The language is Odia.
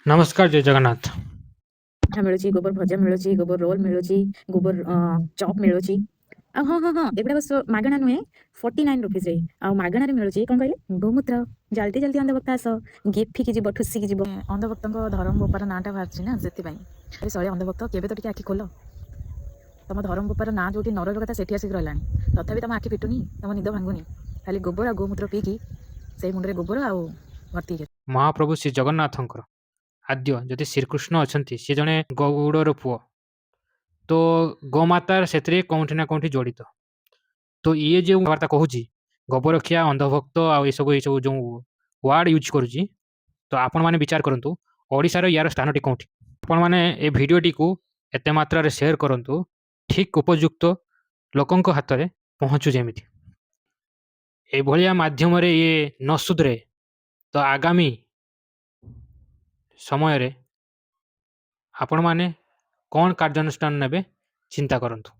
ନମସ୍କାର ଜୟ ଜଗନ୍ନାଥ। ପିଠା ମିଳୁଛି, ଗୋବର ଭଜା ମିଳୁଛି, ଗୋବର ରୋଲ ମିଳୁଛି, ଗୋବର ଚପ୍ ମିଳୁଛି। ଆଉ ହଁ ହଁ ହଁ ଏଗୁଡ଼ାକ ମାଗଣା ନୁହେଁ, 49 ରୁପିଜ୍ରେ। ଆଉ ମାଗଣାରେ ମିଳୁଛି କ'ଣ କହିଲେ, ଗୋମୂତ୍ର। ଜଲ୍ଦି ଜଲ୍ଦି ଅନ୍ଧଭକ୍ତ ଆସ, ଗିଫିକି ଯିବ, ଠୁସିକି ଯିବ। ଅନ୍ଧଭକ୍ତଙ୍କ ଧରମ ବୋପାର ନାଁଟା ବାହାରିଛି ନା, ସେଥିପାଇଁ। ଶହେ ଅନ୍ଧଭକ୍ତ କେବେ ତ ଟିକେ ଆଖି ଖୋଲ। ତମ ଧରମ ବୋପାର ନାଁ ଯୋଉଠି ନ ରହିବା କଥା ସେଠି ଆସିକି ରହିଲାଣି, ତଥାପି ତମ ଆଖି ଫିଟୁନି, ତମ ନିଦ ଭାଙ୍ଗୁନି। ଖାଲି ଗୋବର ଆଉ ଗୋମୂତ୍ର ପିଇକି ସେଇ ମୁଣ୍ଡରେ ଗୋବର ଆଉ ଭର୍ତ୍ତି ହେଇଯାଉଛି। ମହାପ୍ରଭୁ ଶ୍ରୀ ଜଗନ୍ନାଥଙ୍କର ଆଦ୍ୟ ଯଦି ଶ୍ରୀକୃଷ୍ଣ ଅଛନ୍ତି, ସେ ଜଣେ ଗଉଡ଼ର ପୁଅ, ତ ଗୋମାତା ସେଥିରେ କେଉଁଠି ନା କେଉଁଠି ଜଡ଼ିତ। ତ ଇଏ ଯେଉଁ ବାର୍ତ୍ତା କହୁଛି, ଗୋବରଖିଆ, ଅନ୍ଧଭକ୍ତ ଆଉ ଏସବୁ ଯେଉଁ ୱାର୍ଡ଼ ୟୁଜ୍ କରୁଛି, ତ ଆପଣମାନେ ବିଚାର କରନ୍ତୁ ଓଡ଼ିଶାର ୟାର ସ୍ଥାନଟି କେଉଁଠି। ଆପଣମାନେ ଏ ଭିଡ଼ିଓଟିକୁ ଏତେ ମାତ୍ରାରେ ସେୟାର କରନ୍ତୁ, ଠିକ୍ ଉପଯୁକ୍ତ ଲୋକଙ୍କ ହାତରେ ପହଞ୍ଚୁ ଯେମିତି। ଏଭଳିଆ ମାଧ୍ୟମରେ ଇଏ ନ ସୁଧରେ ତ ଆଗାମୀ ସମୟରେ ଆପଣମାନେ କ'ଣ କାର୍ଯ୍ୟାନୁଷ୍ଠାନ ନେବେ ଚିନ୍ତା କରନ୍ତୁ।